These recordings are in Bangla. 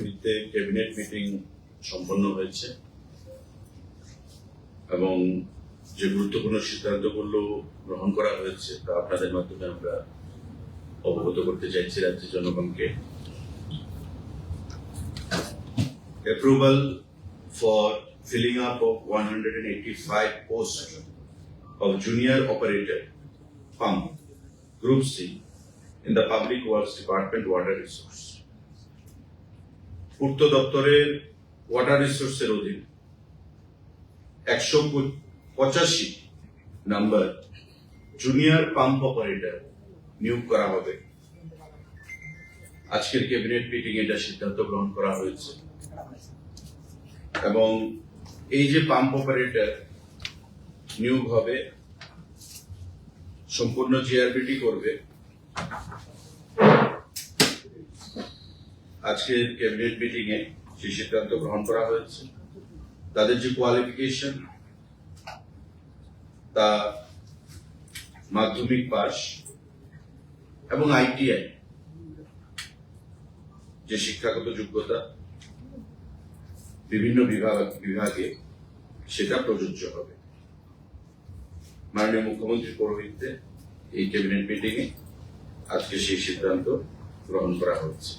সমিতিতে ক্যাবিনেট মিটিং সম্পন্ন হয়েছে এবং যে গুরুত্বপূর্ণ সিদ্ধান্তগুলো গ্রহণ করা হয়েছে তা আপনাদের মাধ্যমে আমরা অবগত করতে চাইছি রাজ্যের জনগণকে। Approval for filling up of 185 posts of junior operator pump Group C in the Public Works Department Water Resource. পূর্ত দপ্তরের ওয়াটার রিসোর্সের অধীন 185 নাম্বার জুনিয়র পাম্প অপারেটর নিয়োগ করা হবে। আজকের ক্যাবিনেট মিটিং এটা সিদ্ধান্ত গ্রহণ করা হয়েছে এবং এই যে পাম্প অপারেটর নিয়োগ হবে সম্পূর্ণ জিআরবিটি করবে। আজকের ক্যাবিনেট মিটিং এ সেই সিদ্ধান্ত গ্রহণ করা হয়েছে। তাদের যে কোয়ালিফিকেশন তা মাধ্যমিক পাস এবং আইটিআই যে শিক্ষাগত যোগ্যতা বিভিন্ন বিভাগে সেটা প্রযোজ্য হবে। মাননীয় মুখ্যমন্ত্রী পৌরোহিত্যে এই ক্যাবিনেট মিটিং এ আজকে সেই সিদ্ধান্ত গ্রহণ করা হচ্ছে।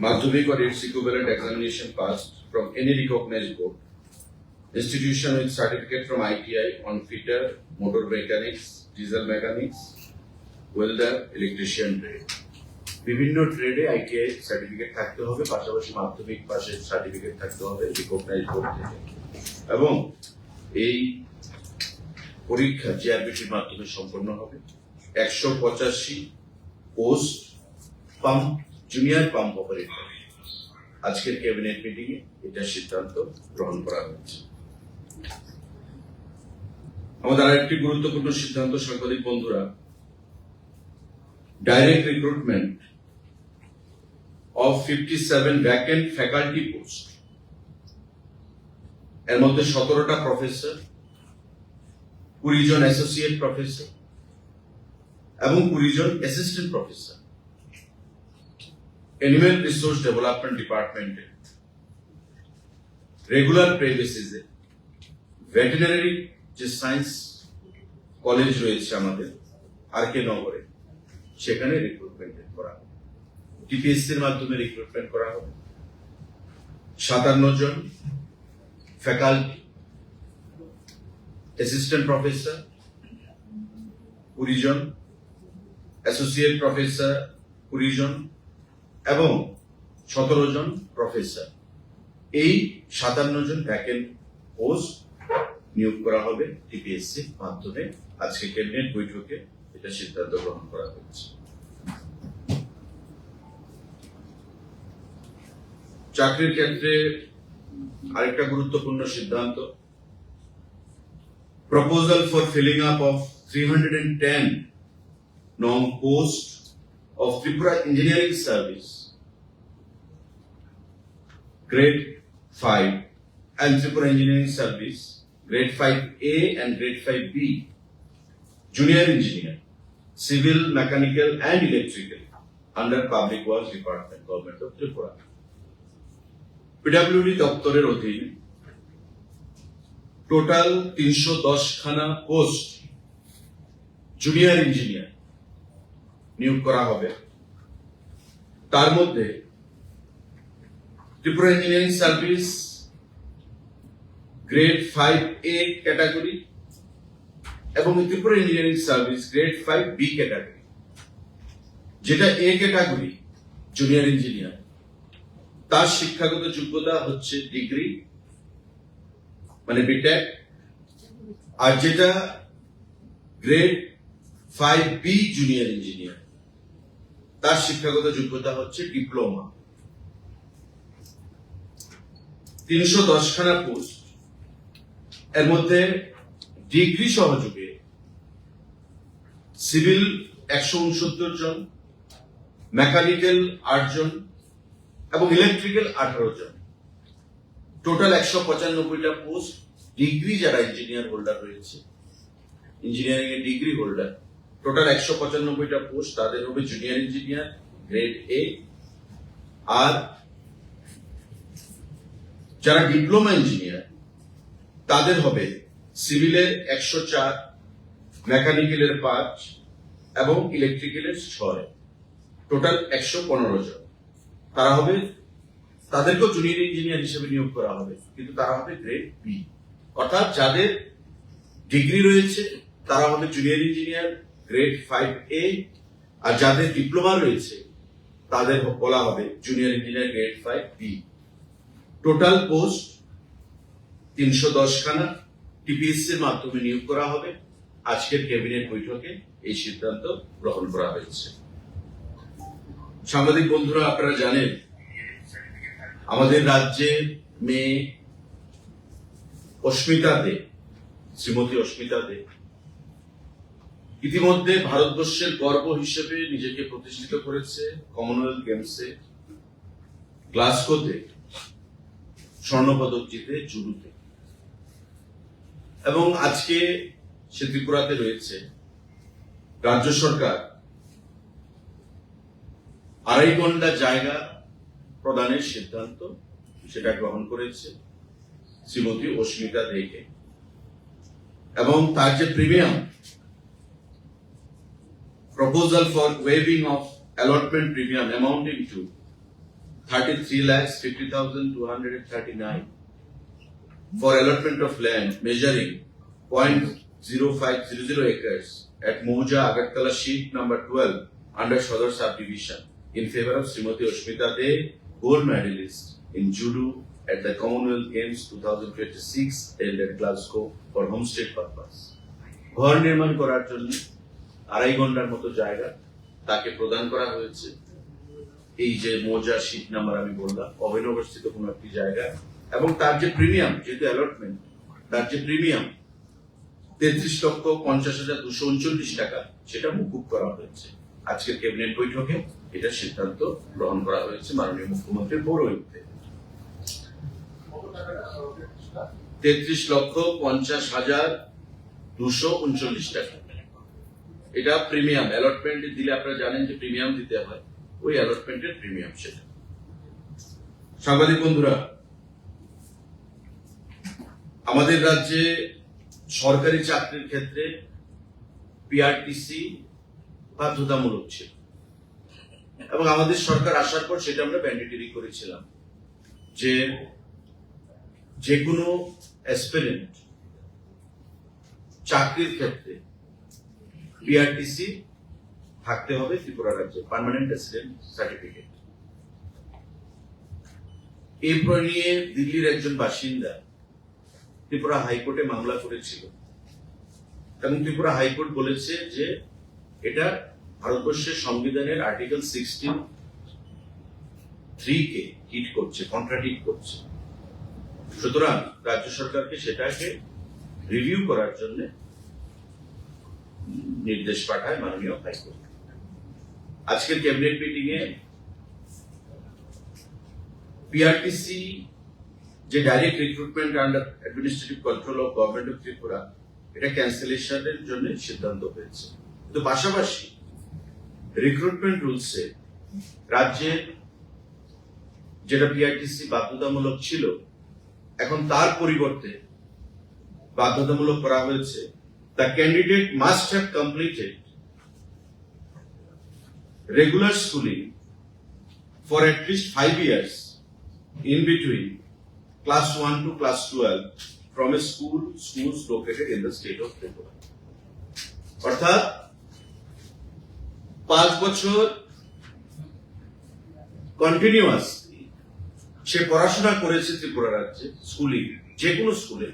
Madhyamik or its equivalent examination passed from any recognized board, institution with certificate from ITI on fitter, motor mechanics, diesel mechanics, welder, electrician trade. বিভিন্ন ট্রেডে আইটিআই সার্টিফিকেট থাকতে হবে, পাশাপাশি মাধ্যমিক পাশের সার্টিফিকেট থাকতে হবে রিকগনাইজড বোর্ড থেকে। এবং এই পরীক্ষা জিআরবিটির মাধ্যমে সম্পন্ন হবে। 185 post pump junior pump operator আজকের ক্যাবিনেট মিটিং এ এটা সিদ্ধান্ত গ্রহণ করা হয়েছে। আমাদের আরেকটি গুরুত্বপূর্ণ সিদ্ধান্ত সাংবাদিক বন্ধুরা, direct recruitment of 57 vacant faculty post, এর মধ্যে 17টা প্রফেসর, 20 জন অ্যাসোসিয়েট প্রফেসর এবং 20 জন assistant professor animal resource development ডিপার্টমেন্টে রেগুলার পে বেসিসে ভেটেরিনারি যে সায়েন্স কলেজ রয়েছে আমাদের আরকে নগরে সেখানে রিক্রুটমেন্ট করা হবে। টিপিএসসির মাধ্যমে রিক্রুটমেন্ট করা হবে। 57 জন ফ্যাকাল্টি, অ্যাসিস্ট্যান্ট প্রফেসর 20 জন, অ্যাসোসিয়েট প্রফেসর 20 জন এবং 17 জন প্রফেসর। এই 57 জন ভ্যাকেন্ট পোস্ট নিয়োগ করা হবে টিপিএসসির মাধ্যমে। আজকে ক্যাবিনেট বৈঠকে এটা সিদ্ধান্ত গ্রহণ করা হয়েছে। চাকরির ক্ষেত্রে আরেকটা গুরুত্বপূর্ণ সিদ্ধান্ত, proposal for filling up of 310 নং post of Tripura Engineering Service, Grade 5 and Tripura Engineering Service, Grade 5A and Grade 5B, Junior Engineer, Civil, Mechanical and Electrical under Public Works Department, Government of Tripura. PWD দপ্তরের অধীন টোটাল 310 খানা পোস্ট জুনিয়র ইঞ্জিনিয়ার নিয়োগ করা হবে। তার মধ্যে Tripura engineering service grade 5A category এবং Tripura engineering service grade 5B category. যেটা এ ক্যাটাগরি জুনিয়র ইঞ্জিনিয়ার, তার শিক্ষাগত যোগ্যতা হচ্ছে ডিগ্রি মানে বিটেক, আর যেটা গ্রেড 5B জুনিয়র ইঞ্জিনিয়ার তার শিক্ষাগত যোগ্যতা হচ্ছে ডিপ্লোমা। 310 খানা পোস্ট, এর মধ্যে ডিগ্রি সহযোগে সিভিল 169 জন, মেকানিক্যাল 8 জন এবং ইলেকট্রিক্যাল 18 জন। টোটাল 195টা পোস্ট ডিগ্রি যারা ইঞ্জিনিয়ার হোল্ডার রয়েছে, ইঞ্জিনিয়ারিং এর ডিগ্রি হোল্ডার, টোটাল 195টা পোস্ট তাদের হবে জুনিয়র ইঞ্জিনিয়ার গ্রেড এ, আর যারা ডিপ্লোমা ইঞ্জিনিয়ার তাদের হবে সিভিলের 104, মেকানিক্যালের 5 এবং ইলেকট্রিক্যালের 6, টোটাল 115 জন। তারা হবে, তাদেরকেও জুনিয়র ইঞ্জিনিয়ার হিসেবে নিয়োগ করা হবে, কিন্তু তারা হবে গ্রেড বি। অর্থাৎ যাদের ডিগ্রি রয়েছে তারা হবে জুনিয়র ইঞ্জিনিয়ার গ্রেড 5A, আর যাদের ডিপ্লোমা রয়েছে তাদের বলা হবে junior engineer grade 5B। Total post 310 খানা টিপিএসসি এর মাধ্যমে নিয়োগ করা হবে। আজকের ক্যাবিনেট বৈঠকে এই সিদ্ধান্ত গ্রহণ করা হয়েছে। সাংবাদিক বন্ধুরা, আপনারা জানেন আমাদের রাজ্যের মেয়ে অস্মিতা দে, শ্রীমতী অস্মিতা দে ইতিমধ্যে ভারতবর্ষের গর্ব হিসেবে নিজেকে প্রতিষ্ঠিত করেছে। কমনওয়েলথ গেমসে গ্লাসগোতে স্বর্ণপদক জিতে জুডোতে, এবং আজকে সে ত্রিপুরাতে রয়েছে। রাজ্য সরকার 2.5 ঘন্টা জায়গা প্রদানের সিদ্ধান্ত সেটা গ্রহণ করেছে শ্রীমতী অস্মিতা দেকে, এবং তার যে premium proposal for waiving of allotment premium amounting to 33,50,239 for allotment of land measuring 0.0500 acres at Moja, Agartala sheet number 12 under Shodor subdivision in favor of Srimati Oshmita De, gold medalist in judo at the Commonwealth Games 2026 held at Glasgow for homestead purpose. ঘর নির্মাণ করার জন্য 2.5 ঘন্টার মতো জায়গা তাকে প্রদান করা হয়েছে। এই যে মোজা শীট নাম্বার আমি বললাম, অভিনবস্থিত কোন একটি জায়গা, এবং তার যে প্রিমিয়াম, যেহেতু অ্যালটমেন্ট, তার যে প্রিমিয়াম 33,50,239 টাকা, সেটা মুকুব করা হয়েছে। আজকের ক্যাবিনেট বৈঠকে এটা সিদ্ধান্ত গ্রহণ করা হয়েছে মাননীয় মুখ্যমন্ত্রীর পৌরোহিত্যে। 33,50,239 টাকা, এটা প্রিমিয়াম। অ্যালটমেন্ট দিলে আপনারা জানেন যে প্রিমিয়াম দিতে হয়, ওই অ্যালটমেন্টের প্রিমিয়াম সেটা। সাংবাদিক বন্ধুরা, আমাদের রাজ্যে সরকারি চাকরির ক্ষেত্রে পিআরটিসি বাধ্যতামূলক ছিল, এবং আমাদের সরকার আসার পর সেটা আমরা ম্যান্ডেটরি করেছিলাম যে কোনো অ্যাসপিরেন্ট চাকরির ক্ষেত্রে পিআরটিসি থাকতে হবে ত্রিপুরা রাজ্যে, পার্মানেন্ট রেসিডেন্ট সার্টিফিকেট। এই নিয়ে দিল্লির একজন বাসিন্দা ত্রিপুরা হাইকোর্টে মামলা করেছিল, এবং ত্রিপুরা হাইকোর্ট বলেছে যে এটা ভারতবর্ষের সংবিধানের আর্টিকেল 16(3) কে হিট করছে, কন্ট্রাডিক্ট করছে। সুতরাং রাজ্য সরকারকে সেটাকে রিভিউ করার জন্য নির্দেশ পাঠায় মাননীয় হাইকোর্ট। আজকের ক্যাবিনেট মিটিং এ পিআরটিসি যে direct recruitment under administrative control of government of Tripura, এটা ক্যান্সেলেশনের জন্য সিদ্ধান্ত হয়েছে। কিন্তু পাশাপাশি রিক্রুটমেন্ট রুলসে রাজ্যের যেটা পিআরটিসি বাধ্যতামূলক ছিল, এখন তার পরিবর্তে বাধ্যতামূলক করা হয়েছে the candidate must have completed regular schooling for at least 5 years in between class 1 to class 12 from a schools located in the state of Tripura. অর্থাৎ 5 বছর কন্টিনিউয়াস সে পড়াশোনা করেছে ত্রিপুরা রাজ্যে, স্কুলিং, যে কোনো স্কুলে,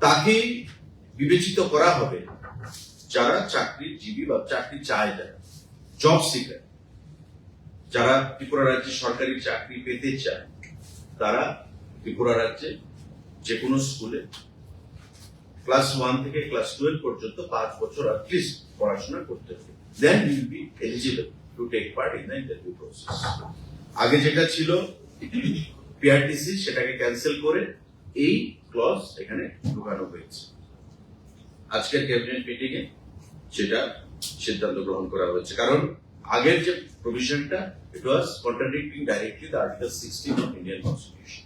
তাকে বিবেচিত করা হবে যারা চাকরিজীবী বা চাকরি চায়, যারা জব সিকার, যারা ত্রিপুরা রাজ্যে সরকারি চাকরি পেতে চায়, তারা ত্রিপুরা রাজ্যে যে কোনো স্কুলে ক্লাস 1 থেকে ক্লাস 12 পর্যন্ত 5 বছর অ্যাটলিস্ট পড়াশোনা করতে হবে। Then you will be eligible to take part in the interview process. আগে যেটা ছিল পিআরটিসি, সেটাকে ক্যান্সেল করে এই ক্লজ এখানে ঢোকানো হয়েছে। আজকের ক্যাবিনেট মিটিং এ সেটা সিদ্ধান্ত গ্রহণ করা হয়েছে, কারণ আগের যে প্রভিশনটা, it was contradicting directly the article 16 of Indian constitution.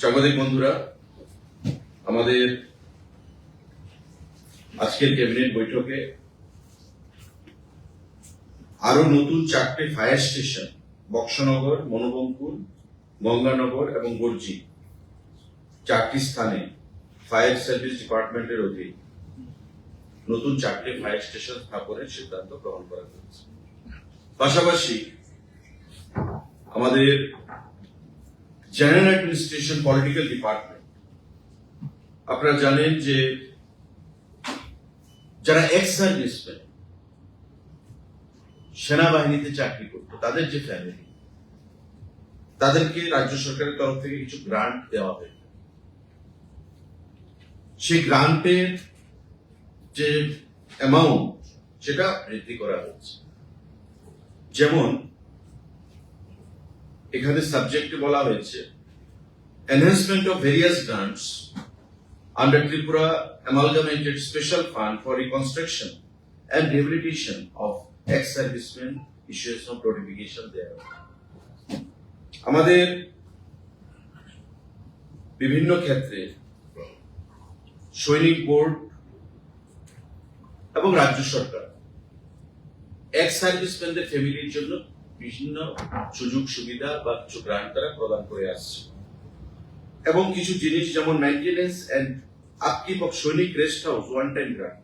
সাংবাদিক বন্ধুরা, আমাদের আজকের ক্যাবিনেট বৈঠকে আরো নতুন 4টে ফায়ার স্টেশন, বক্সনগর, মনোবঙ্কুল, গঙ্গানগর এবং গর্জি, 4টি স্থানে ফায়ার সার্ভিস ডিপার্টমেন্টের অধীন নতুন 4টে ফায়ার স্টেশন স্থাপনের সিদ্ধান্ত গ্রহণ করা হয়েছে। পাশাপাশি আমাদের জেনারেল অ্যাডমিনিস্ট্রেশন পলিটিক্যাল ডিপার্টমেন্ট, আপনারা জানেন যে যারা এক্স সার্ভিসম্যান সেনাবাহিনীতে চাকরি করতো, তাদের যে ফ্যামিলি, তাদেরকে রাজ্য সরকারের তরফ থেকে কিছু গ্রান্ট দেওয়া হয়। সেই গ্রান্টের যে অ্যামাউন্ট, সেটা বৃদ্ধি করা হচ্ছে। যেমন এখানে সাবজেক্টে বলা হয়েছে enhancement of various grants under Tripura amalgamated special fund for reconstruction and rehabilitation of ex serviceman issuation of notification দেওয়া। আমাদের বিভিন্ন ক্ষেত্রে সৈনিক বোর্ড এবং রাজ্য সরকার এক্স সার্ভিসম্যানদের ফ্যামিলির জন্য বিভিন্ন সুযোগ সুবিধা বা কিছু গ্রান্ট তারা প্রদান করে আসছে, এবং কিছু জিনিস যেমন মেইনটেনেন্স এন্ড আপকিপ অফ সৈনিক rest house one time grant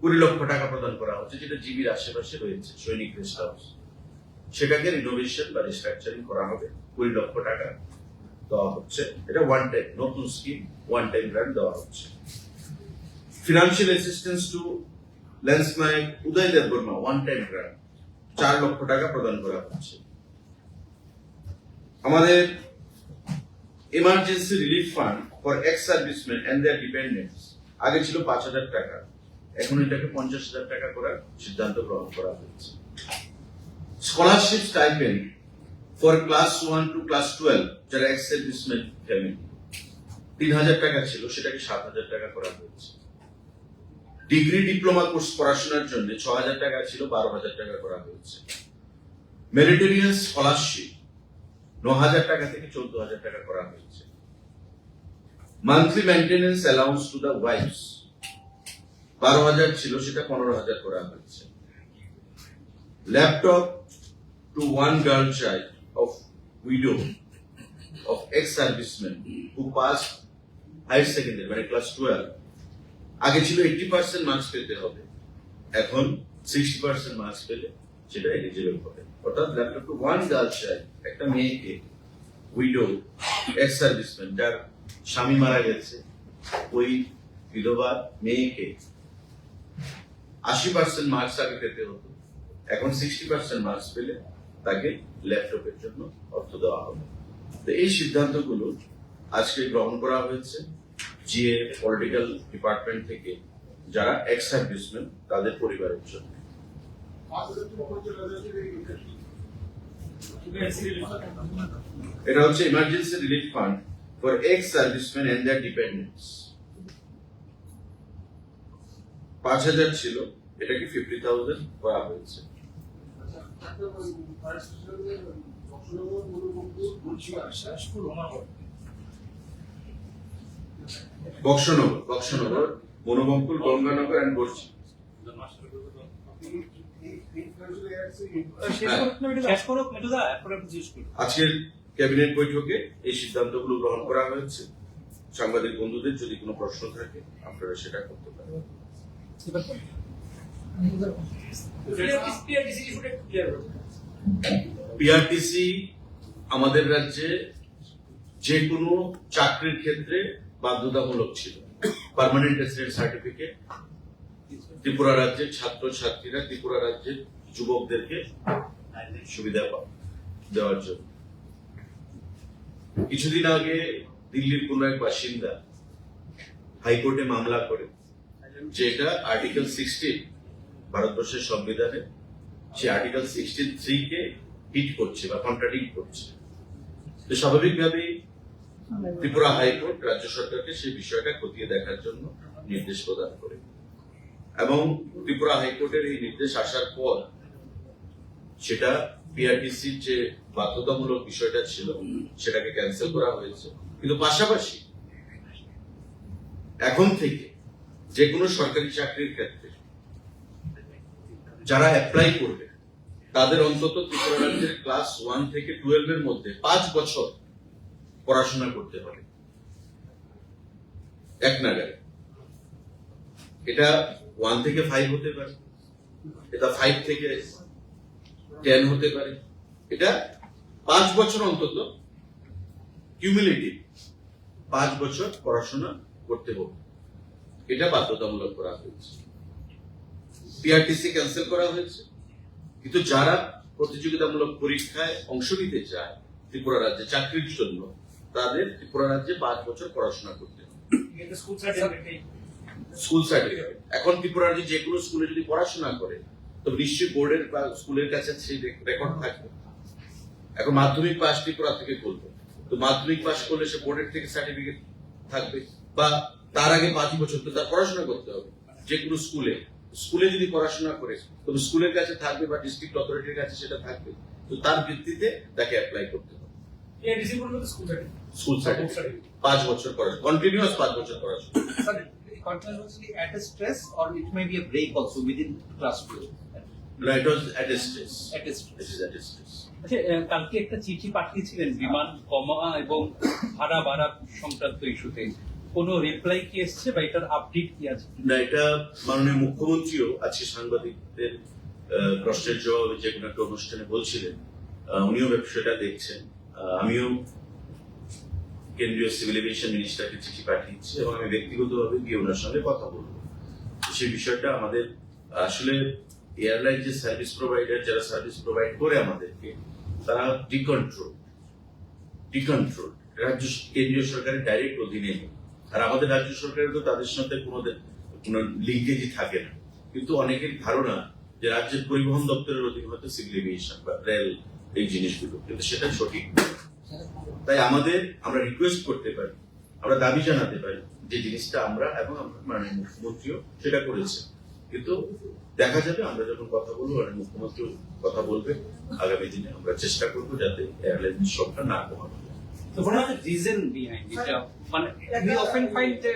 20 lakh টাকা প্রদান করা হচ্ছে, যেটা জিবির আশেপাশে রয়েছে সৈনিক রেস্ট হাউস, সেটাকে রিনোভেশন বা রিস্ট্রাকচারিং করা হবে, 20 লক্ষ টাকা দেওয়া হচ্ছে। এটা ওয়ান টাইম নতুন স্কিম, ওয়ান টাইম গ্রান্ট দেওয়া হচ্ছে। Financial assistance to lance naik Uday Debbarma, one time grant 4 lakh টাকা প্রদান করা হচ্ছে। আমাদের emergency relief fund for ex serviceman and their dependents, আগে ছিল 5,000 টাকা, এখন এটাকে 50,000 টাকা করার সিদ্ধান্ত গ্রহণ করা হয়েছে। Scholarship stipend for class 1 to class 12, যারা এক্স সার্ভিসম্যান ফ্যামিলি, 3,000 টাকা ছিল, সেটাকে 7,000 টাকা করা হয়েছে। ডিগ্রি ডিপ্লোমা কোর্স পড়াশোনার জন্য 6,000 টাকা ছিল, 12,000 টাকা করা হয়েছে। মেরিটোরিয়াস স্কলারশিপ 9,000 টাকা থেকে 14,000 টাকা করা হয়েছে। Monthly maintenance allowance to the wife's 12,000 ছিল, সেটা 15,000 করা হয়েছে। Laptop to one girl child of widow of ex-servicemen who passed higher secondary, মানে class 12, আগে ছিল 80% মার্কস পেতে হবে, এখন 60% মার্কস পেলে সেটা এলিজিবল হবে। অর্থাৎ laptop to one girl child, একটা মেয়েকে উইডো এক্স-সার্ভিসম্যান যার স্বামী মারা গেছে, ওই বিধবা মেয়েকে 80% মার্কস আগে পেতে হতো, এখন 60% মার্কস পেলে তাকে ল্যাপটপের জন্য অর্থ দেওয়া হবে। তো এই সিদ্ধান্তগুলো আজকে গ্রহণ করা হয়েছে জিএ পলিটিক্যাল ডিপার্টমেন্ট থেকে, যারা এক্স সার্ভিসম্যান তাদের পরিবারের জন্য। এটা হচ্ছে emergency relief fund for ex serviceman and their dependents. 5,000 ছিল, এটাকে 50,000 করা হয়েছে। বক্সনগর, মনোবঙ্কুল, গঙ্গানগর এন্ড গর্জি। আজকের ক্যাবিনেট বৈঠকে এই সিদ্ধান্তগুলো গ্রহণ করা হয়েছে। সাংবাদিক বন্ধুদের যদি কোনো প্রশ্ন থাকে আপনারা সেটা করতে পারেন। পিআরটিসি আমাদের রাজ্যে যে কোনো চাকরির ক্ষেত্রে বাধ্যতামূলক ছিল। পার্মানেন্ট রেসিডেন্ট সার্টিফিকেট ত্রিপুরা রাজ্যের ছাত্র ছাত্রীরা, ত্রিপুরা রাজ্যের যুবকদেরকে সুবিধা দেওয়ার জন্য। কিছুদিন আগে দিল্লির কোন এক বাসিন্দা হাইকোর্টে মামলা করে, যেটা আর্টিকেল 16 ভারতবর্ষের সংবিধানে, সে আর্টিকেল 63 কে হিট করছে বা কন্ট্রাডিক্ট করছে। তো স্বাভাবিকভাবেই ত্রিপুরা হাইকোর্ট রাজ্য সরকারকে সেই বিষয়টা খতিয়ে দেখার জন্য নির্দেশ প্রদান করে। এবং ত্রিপুরা হাইকোর্টের এই নির্দেশ আসার পর সেটা পিআরটিসির যে বাধ্যতামূলক বিষয়টা ছিল সেটাকে ক্যান্সেল করা হয়েছে। কিন্তু পাশাপাশি এখন থেকে যে কোনো সরকারি চাকরির ক্ষেত্রে যারা অ্যাপ্লাই করবে তাদের অন্তত ত্রিপুরা রাজ্যের ক্লাস 1 থেকে 12 এর মধ্যে 5 বছর পড়াশোনা করতে হবে এক নাগারে। এটা 1 থেকে 5 হতে পারে, এটা 5 থেকে 10 হতে পারে, এটা 5 বছর অন্তত কিউমুলেটিভ 5 বছর পড়াশোনা করতে হবে, এটা বাধ্যতামূলক করা হয়েছে। পিআরটিসি ক্যান্সেল করা হয়েছে, কিন্তু যারা প্রতিযোগিতামূলক পরীক্ষায় অংশ নিতে চায় ত্রিপুরা রাজ্যে চাকরির জন্য তাদের ত্রিপুরা রাজ্যে 5 বছর পড়াশোনা করতে হবে। স্কুল সার্টিফিকেট এখন ত্রিপুরা রাজ্যে যে কোনো স্কুলে যদি পড়াশোনা করে তো নিশ্চয়ই বোর্ডের বা স্কুলের কাছে সেই রেকর্ড থাকবে। এখন মাধ্যমিক পাস ত্রিপুরা থেকে করবে, তো মাধ্যমিক পাস করলে সে বোর্ডের থেকে সার্টিফিকেট থাকবে, বা তার আগে 5 বছর তো তার পড়াশোনা করতে হবে যে কোনো স্কুলে যদি পড়াশোনা করে তবে স্কুলের কাছে থাকবে বা ডিস্ট্রিক্ট অথরিটির কাছে সেটা থাকবে, তো তার ভিত্তিতে তাকে অ্যাপ্লাই করতে হবে। স্কুল সার্টিফিকেট 5 বছর পড়াশোনা, কন্টিনিউয়াস 5 বছর পড়াশোনা। Continuously at a stress, or it may be a break also within class 12. No, it was at a stress. At a stress. It is at a stress. আচ্ছা, কালকে একটা চিঠি পাঠিয়েছিলেন বিমান কমা এবং ভাড়া বাড়া সংক্রান্ত ইস্যুতে, কোনো রিপ্লাই কি এসছে বা এটার আপডেট কি আছে? না, এটা মাননীয় মুখ্যমন্ত্রীও আজকে সাংবাদিকদের প্রশ্নের জবাবে যে কোনো একটা অনুষ্ঠানে বলছিলেন, উনিও বিষয়টা দেখছেন। আমিও কেন্দ্রীয় সিভিল এভিয়েশন মিনিস্টারকে চিঠি পাঠিয়েছি এবং আমি ব্যক্তিগতভাবে গিয়ে ওনার সঙ্গে কথা বলবো। সেই বিষয়টা আমাদের আসলে এয়ারলাইন যে সার্ভিস প্রোভাইডার, যারা সার্ভিস প্রোভাইড করে আমাদেরকে, তারা ডিকন্ট্রোল রাজ্য কেন্দ্রীয় সরকারের ডাইরেক্ট অধীনে নেই। আর আমাদের রাজ্য সরকারের তো তাদের সাথে কোনো লিঙ্কেজই থাকে না। কিন্তু অনেকের ধারণা যে রাজ্যের পরিবহন দপ্তরের অধীনে হয়তো সিভিল এভিয়েশন বা রেল এই জিনিসগুলো, কিন্তু সেটা সঠিক নয়। তাই আমরা রিকোয়েস্ট করতে পারি, আমরা দাবি জানাতে পারি যে জিনিসটা আমরা এবং মাননীয় মুখ্যমন্ত্রীও সেটা করেছে। কিন্তু দেখা যাবে আমরা যখন কথা বলবো, মাননীয় মুখ্যমন্ত্রী কথা বলবে, আগামী দিনে আমরা চেষ্টা করবো যাতে এয়ারলাইনের সংখ্যা না কমানো। So what are the reason behind it? মানে we often find যে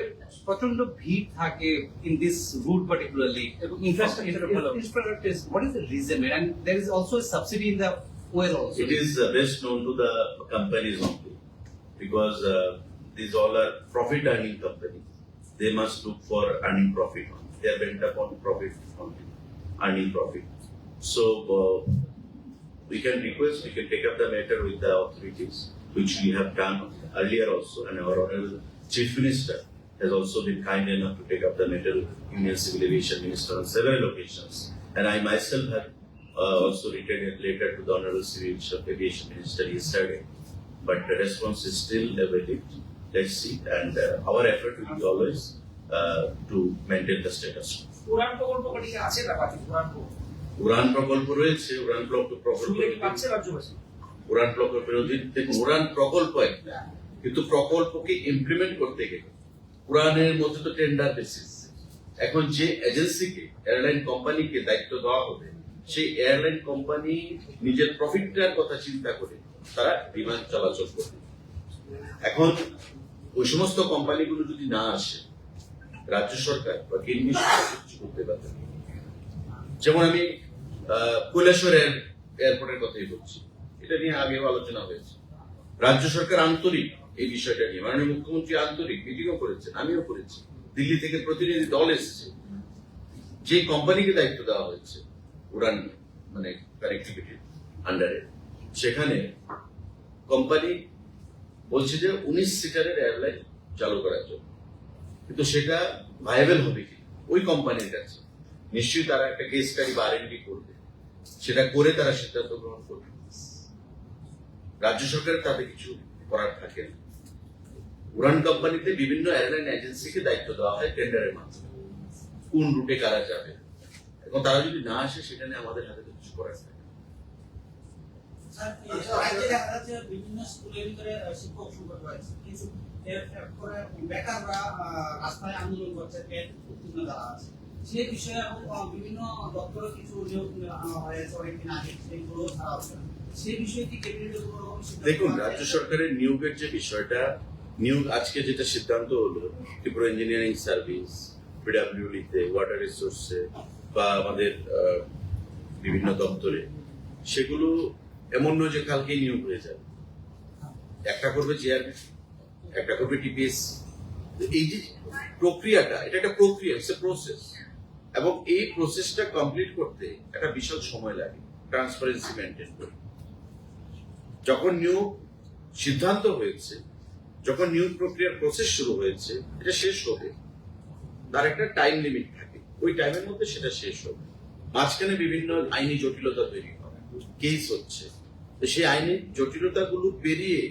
প্রচন্ড ভিড় থাকে in this route particularly এবং infrastructure is what is the reason, and there is also a subsidy in the fuel also. It is best known to the companies only, because these all are profit earning companies. They must look for earning profit only. They are bent upon profit only, earning profit. So we can take up the matter with the authorities, which we have done earlier also, and our Honorable Chief Minister has also been kind enough to take up the matter with Union Civil Aviation Minister on several occasions. And I myself have also written a letter to the Honorable Civil Aviation Minister yesterday, but the response is still awaited. Let's see, and our effort will be always to maintain the status quo. উড়ান প্রকল্প রয়েছে, উড়ান প্রকল্পের অধীনে দেখুন, উড়ান প্রকল্প একটা, কিন্তু প্রকল্পকে ইমপ্লিমেন্ট করতে গেলে উড়ানের মধ্যে তো টেন্ডার বেসিস। এখন যে এজেন্সিকে, এয়ারলাইন কোম্পানিকে দায়িত্ব দেওয়া হবে, সেই এয়ারলাইন কোম্পানি নিজের প্রফিটটার কথা চিন্তা করে তারা বিমান চলাচল করবে। এখন ওই সমস্ত কোম্পানিগুলো যদি না আসে, রাজ্য সরকার বা কেন্দ্রীয় সরকার কিছু করতে পারবে। যেমন আমি কৈলাসহর এয়ারপোর্টের কথাই বলছি, এটা নিয়ে আগেও আলোচনা হয়েছে। রাজ্য সরকার আন্তরিক এই বিষয়টা নিয়ে, মাননীয় মুখ্যমন্ত্রী আন্তরিক, মিটিংও করেছেন, আমিও করেছি, দিল্লি থেকে প্রতিনিধি দল এসেছে। যে কোম্পানিকে দায়িত্ব দেওয়া হয়েছে উড়ান মানে কানেক্টিভিটির আন্ডারে, সেখানে কোম্পানি বলছে যে 19 সিটারের এয়ারলাইন চালু করার জন্য, কিন্তু সেটা ভাইয়েবল হবে কি ওই কোম্পানির কাছে? নিশ্চয়ই তারা একটা কেস স্টাডি বা R&D করবে, সেটা করে তারা সিদ্ধান্ত গ্রহণ করবে। রাজ্য সরকারের তাতে কিছু করার থাকে না। উড়ান কোম্পানিতে বিভিন্ন এয়ারলাইন এজেন্সিকে দায়িত্ব দেওয়া হয় টেন্ডারের মাধ্যমে, কোন রুটে কারা যাবে। এখন তারা যদি না আসে, সেখানে আমাদের হাতে কিছু করার থাকে। বিভিন্ন স্কুলের ভিতরে শিক্ষক সংকট রয়েছে, কিন্তু বেকাররা রাস্তায় আন্দোলন করছে, উত্তীর্ণ যারা আছে যে বিষয়ে এবং বিভিন্ন দপ্তরে কিছু নিয়োগ আনা হয়েছে অনেকদিন আগে সেগুলো ছাড়া হচ্ছে না। সেই বিষয়ে কি ক্যাবিনেটের কোনো রকম সিদ্ধান্ত দেখুন, আছে? রাজ্য সরকারের নিয়োগের যে বিষয়টা, নিয়োগ আজকে যেটা সিদ্ধান্ত হলো ত্রিপুরা ইঞ্জিনিয়ারিং সার্ভিস, পিডাব্লিউডিতে, ওয়াটার রিসোর্সে বা আমাদের বিভিন্ন দপ্তরে, সেগুলো এমন নয় যে কালকেই নিয়োগ হয়ে যাবে। একটা করবে জিআরবি, একটা করবে টিপিএস। এই যে প্রক্রিয়াটা, এটা একটা প্রক্রিয়া, ইটস এ প্রসেস, এবং এই প্রসেসটা কমপ্লিট করতে একটা বিশাল সময় লাগে ট্রান্সপারেন্সি মেনটেন করে। যখন নিয়োগ সিদ্ধান্ত হয়েছে, যখন নিয়োগ প্রক্রিয়ার প্রসেস শুরু হয়েছে, এটা শেষ হবে, তার একটা টাইম লিমিট থাকে, ওই টাইমের মধ্যে সেটা শেষ হবে। মাঝখানে বিভিন্ন আইনি জটিলতা তৈরি হয়, কেস হচ্ছে, তো সেই আইনি জটিলতাগুলো পেরিয়ে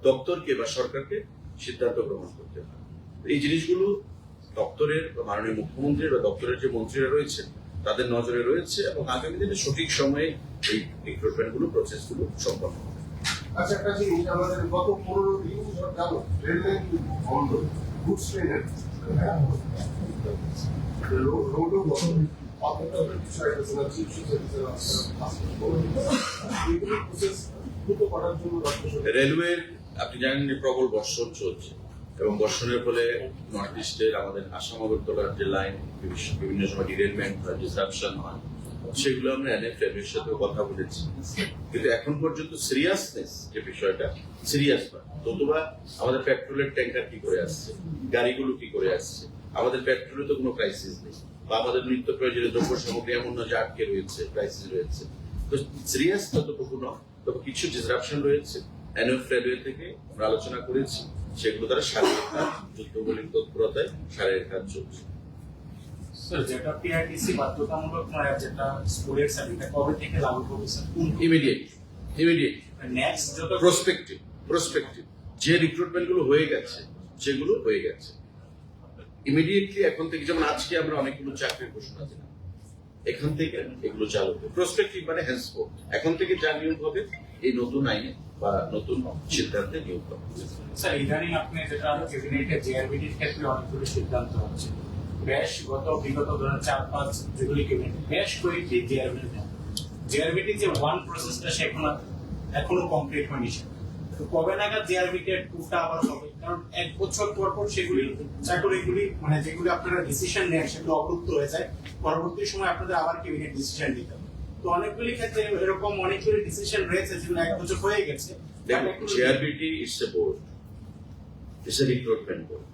দপ্তরকে বা সরকারকে সিদ্ধান্ত গ্রহণ করতে হয়। এই জিনিসগুলো দপ্তরের বা মাননীয় মুখ্যমন্ত্রীর বা দপ্তরের যে মন্ত্রীরা রয়েছেন তাদের নজরে রয়েছে, এবং আগামী দিনে সঠিক সময়ে এই রিক্রুটমেন্ট গুলো, প্রসেস গুলো সম্পন্ন হবে। আচ্ছা, একটা জিনিস, আমাদের গত 15 দিন যাবত রেল লাইন বন্ধ, গুডস ট্রেনের রোডও বন্ধ, অপেক্ষার বিষয় আছে না, চিফ সেক্রেটারি এগুলো প্রসেস দ্রুত করার জন্য রাজ্য সরকার রেলওয়ের, আপনি জানেন যে প্রবল বর্ষণ চলছে, এবং বর্ষণের ফলে নর্থ ইস্টের আমাদের আসাম আগরতলার যে লাইন বিভিন্ন সময় ডিরেলমেন্ট বা ডিসরাপশন হয়, সেগুলো আমরা এনএফএম এর সাথে কথা বলেছি, কিন্তু এখন পর্যন্ত সিরিয়াসনেস যে বিষয়টা সিরিয়াস নয়। নতুবা আমাদের পেট্রোলের ট্যাঙ্কার কি করে আসছে, গাড়িগুলো কি করে আসছে, আমাদের পেট্রোলে তো কোনো ক্রাইসিস নেই, বা আমাদের নিত্য প্রয়োজনীয় দ্রব্য সামগ্রী এমন না যে আটকে রয়েছে, ক্রাইসিস রয়েছে। তো সিরিয়াস ততটুকু নয়, তবে কিছু ডিসরাপশন রয়েছে। এনএফ রেলওয়ে থেকে আমরা আলোচনা করেছি, সেগুলো দ্বারা শারীরিক কাজ, যুদ্ধগুলির তৎপরতায় শারীরিক কাজ চলছে। স্যার, যেটা পিআরটিসি বাধ্যতামূলক নয়, যেটা স্কুলের সার্ভিস কবে থেকে লাগু করবে স্যার? ইমিডিয়েট নেক্সট যত প্রসপেক্টিভ যে রিক্রুটমেন্ট গুলো হয়ে গেছে, সেগুলো হয়ে গেছে ইমিডিয়েটলি। এখন থেকে, যেমন আজকে আমরা অনেকগুলো চাকরির ঘোষণা দিলাম, এখান থেকে এগুলো চালু হবে। প্রসপেক্টিভ মানে henceforth, এখন থেকে যা নিয়োগ হবে এই নতুন আইনে বা নতুন সিদ্ধান্তে নিয়োগ হবে। স্যার, ইদানিং আপনি যেটা ক্যাবিনেটে জিআরবিটির ক্ষেত্রে অনেকগুলো সিদ্ধান্ত হচ্ছে, বেশ বিগত ধরেন 4-5 যেগুলি ক্যাবিনেট বেশ কয়েকটি জিআরবিটি যে ওয়ান প্রসেসটা সে এখনো কমপ্লিট হয়নি। তো কবে নাগাদ জিআরবিটি টুটা আবার হবে? কারণ 1 বছর পর পর সেগুলি চাকরিগুলি মানে যেগুলি আপনারা ডিসিশন নেন সেগুলো অবরুদ্ধ হয়ে যায়, পরবর্তী সময় আপনাদের আবার ক্যাবিনেট ডিসিশন নিতে হবে। তো অনেকগুলি ক্ষেত্রে এরকম অনেকগুলি ডিসিশন রয়েছে যেগুলো 1 বছর হয়ে গেছে। GRBT it's a board, it's a recruitment board,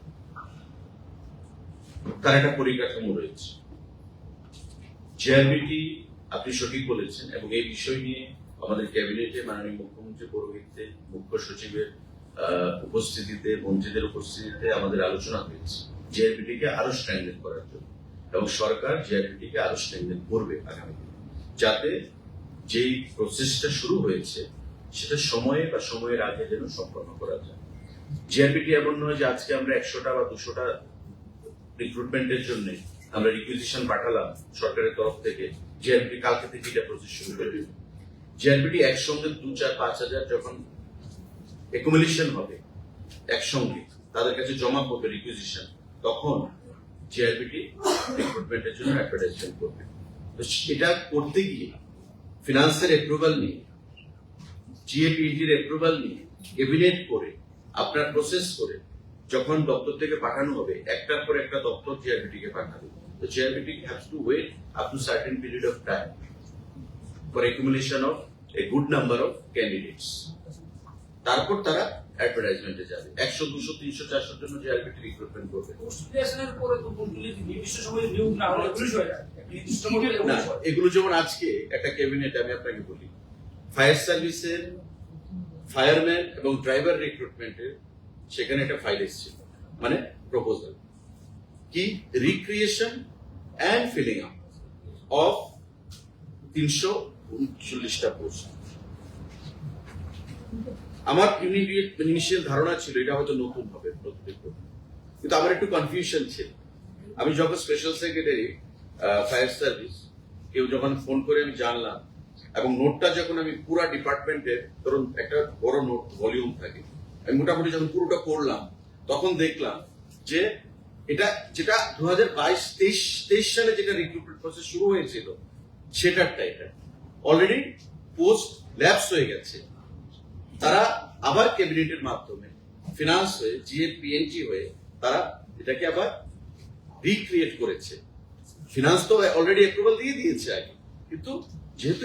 তার একটা পরিকাঠামো রয়েছে। জিআরবিটি, আপনি সঠিক বলেছেন, এবং এই বিষয় নিয়ে আমাদের ক্যাবিনেটে মাননীয় মুখ্যমন্ত্রী পৌরোহিত্যে, মুখ্য সচিবের উপস্থিতিতে, মন্ত্রীদের উপস্থিতিতে আমাদের আলোচনা হয়েছে জিআরবিটিকে আরো স্ট্রেংথেন করার জন্য, এবং সরকার জিআরবিটিকে আরো স্ট্রেংথেন করবে আগামী দিনে, যাতে যেই প্রসেসটা শুরু হয়েছে সেটা সময়ে বা সময়ের আগে যেন সম্পন্ন করা যায়। জিআরবিটি এমন নয় যে আজকে আমরা 100টা বা 200টা রিক্রুটমেন্টের জন্য আমরা রিকুইজিশন পাঠালাম সরকারের তরফ থেকে, জিআরবিটি কালকে থেকে এটা প্রসেস শুরু করে দেবে। জিআরবিটি একসঙ্গে 2-4-5 হাজার যখন একুমুলেশন হবে, একসঙ্গে তাদের কাছে জমা করবে রিকুইজিশন, তখন জিআরবিটি রিক্রুটমেন্টের জন্য অ্যাডভার্টাইজমেন্ট করবে। তো এটা করতে গিয়ে ফিনান্সের অ্যাপ্রুভাল নিয়ে, জিএপিইটির অ্যাপ্রুভাল নিয়ে, ক্যাবিনেট করে, আপনার প্রসেস করে যখন দপ্তর থেকে পাঠানো হবে, একটার পর একটা দপ্তর জিআরবিটি কে পাঠাবে। তো JRBT has to wait up to certain period of time for accumulation of a good number of candidates. তারপর তারা অ্যাডভার্টাইজমেন্টে যাবে। 100, 200, 300, 400 জন্য জিআরবিটি রিক্রুটমেন্ট করবে। পোস্টগ্রাজুয়েশনের পরে তো বলতে নির্দিষ্ট সময়ে নিয়োগ না হলে পুলিশ হয়ে যায়। নির্দিষ্ট সময়ে না, এগুলো যেমন আজকে একটা ক্যাবিনেট, আমি আপনাকে বলি, ফায়ার সার্ভিসের ফায়ারম্যান এবং ড্রাইভার রিক্রুটমেন্টের সেখানে একটা ফাইল এসেছিল, মানে প্রপোজাল কি, recreation and filling up of 339টা পোস্ট। আমার ইনিশিয়াল ধারণা ছিল এটা হয়তো নতুন হবে, কিন্তু আমার একটু কনফিউশন ছিল। আমি যখন স্পেশাল সেক্রেটারি ফায়ার সার্ভিস, কেউ যখন ফোন করে আমি জানলাম, এবং নোটটা যখন আমি পুরো ডিপার্টমেন্টের, ধরুন একটা বড় নোট ভলিউম থাকে, আমি মোটামুটি যখন পুরোটা পড়লাম, তখন দেখলাম যে এটা যেটা 2022-23 সালে যেটা রিক্রুটমেন্ট প্রসেস শুরু হয়েছিল সেটারটা এটা অলরেডি পোস্ট ল্যাপস হয়ে গেছে। তারা আবার ক্যাবিনেটের মাধ্যমে ফিনান্স হয়ে জিএপিএনটি হয়ে তারা এটাকে আবার রিক্রিয়েট করেছে। ফিনান্স তো অলরেডি অ্যাপ্রুভাল দিয়ে দিয়েছে আগে, কিন্তু যেহেতু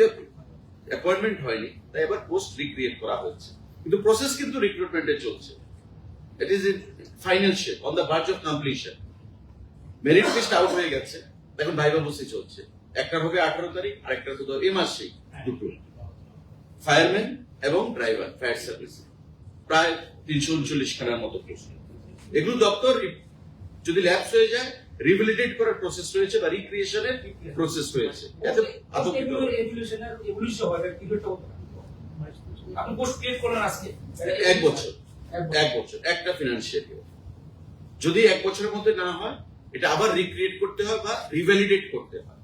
অ্যাপয়েন্টমেন্ট হয়নি তাই আবার পোস্ট রিক্রিয়েট করা হয়েছে, কিন্তু প্রসেস কিন্তু রিক্রুটমেন্টে চলছে। It is in final shape, on the verge of completion. Merit list out হয়ে গেছে, এখন ভাইবা বসে চলছে। একটার হবে 18 তারিখ, আরেকটার তো এই মাসেই দুটো। ফায়ারম্যান এবং ড্রাইভার ফায়ার সার্ভিস প্রায় 339 খানার মতো প্রশ্ন। এগুলো দপ্তর যদি ল্যাপস হয়ে যায় রিভ্যালিডেট করার প্রসেস রয়েছে বা রিক্রিয়েশনের প্রসেস রয়েছে। এত আতঙ্কিত হবেন না। আপনি পোস্ট ক্রিয়েট করলেন আজকে এক বছর একটা ফিনান্সিয়াল ইয়ার। যদি এক বছরের মধ্যে না হয় এটা আবার রিক্রিয়েট করতে হয় বা রিভ্যালিডেট করতে হয়।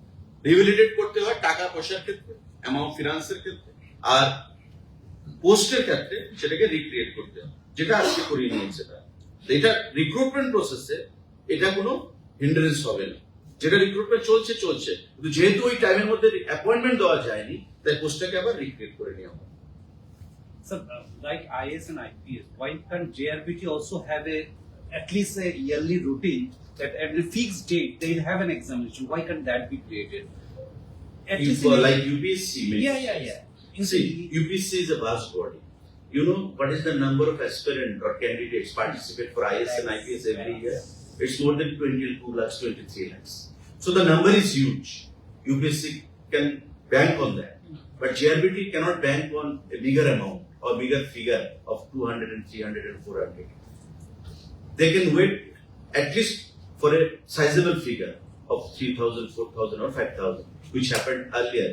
রিভ্যালিডেট করতে হয় টাকা পয়সার ক্ষেত্রে, অ্যামাউন্ট ফিনান্সের ক্ষেত্রে, আর পোস্টের ক্ষেত্রে সেটাকে রিক্রিয়েট করতে হয়, যেটা আজকে করিয়ে নিয়েছে তারা। এটা রিক্রুটমেন্ট প্রসেসে এটা কোনো হিন্ডারেন্স হবে না। যেটা রিক্রুটমেন্ট চলছে কিন্তু যেহেতু ওই টাইমের মধ্যে অ্যাপয়েন্টমেন্ট দেওয়া যায়নি তাই পোস্টটাকে আবার রিক্রিয়েট করে নেওয়া হয়। Sir, like IAS and IPS, why can't JRBT also have at least a yearly routine that at a fixed date they'll have an examination? Why can't that be created? At least in a- Like UPSC means. Yeah. See, UPSC is a vast body. You know what is the number of aspirants or candidates participate for IAS and IPS every year? It's more than 22 lakhs, 23 lakhs. So the number is huge. UPSC can bank on that. But JRBT cannot bank on a bigger amount or bigger figure of 200 and 300 and 400. They can wait at least for a sizable figure of 3,000, 4,000 or 5,000, which happened earlier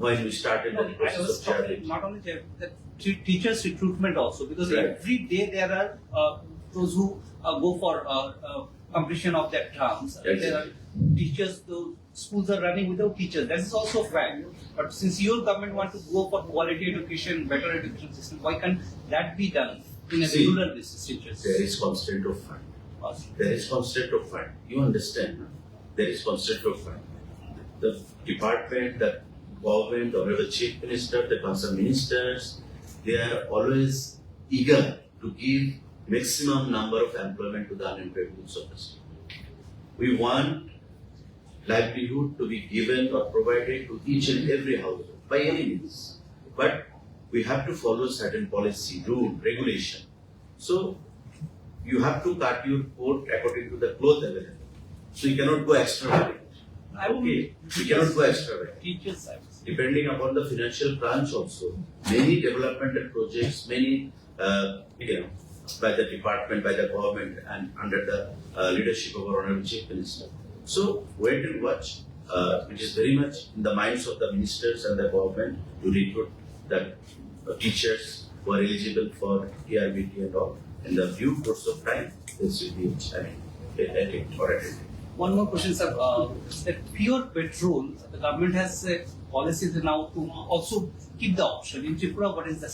when we started the I process was of talking JRBT. not only the teachers recruitment also, because Right. every day there are those who go for completion of their terms. Exactly. There are teachers, the schools are running without teachers. That is also a fact. But since your government want to go for quality education, better education system, why can't that be done in a See, regular basis, teachers? There is constraint of fund. There is constraint of fund. You understand? No? There is constraint of fund. The department, the government, or the chief minister, the concerned ministers, they are always eager to give maximum number of employment to the unemployed youths of the state. We want livelihood to be given or provided to each and every household by any means. But we have to follow certain policy, rule, regulation. So you have to cut your coat according to the cloth available. So you cannot go extravagant. Okay, you cannot go extravagant. Teachers, I would say. Depending upon the financial crunch also, many developmental projects, many, by the department, by the government and under the leadership of our Honorable Chief Minister. So wait and watch. It is very much in the minds of the ministers and the government to recruit the teachers who are eligible for TRBT and all. In the due course of time, this will be attended. One more question, sir. That pure petrol, the government has policies now to also keep the option. In Tripura, what is the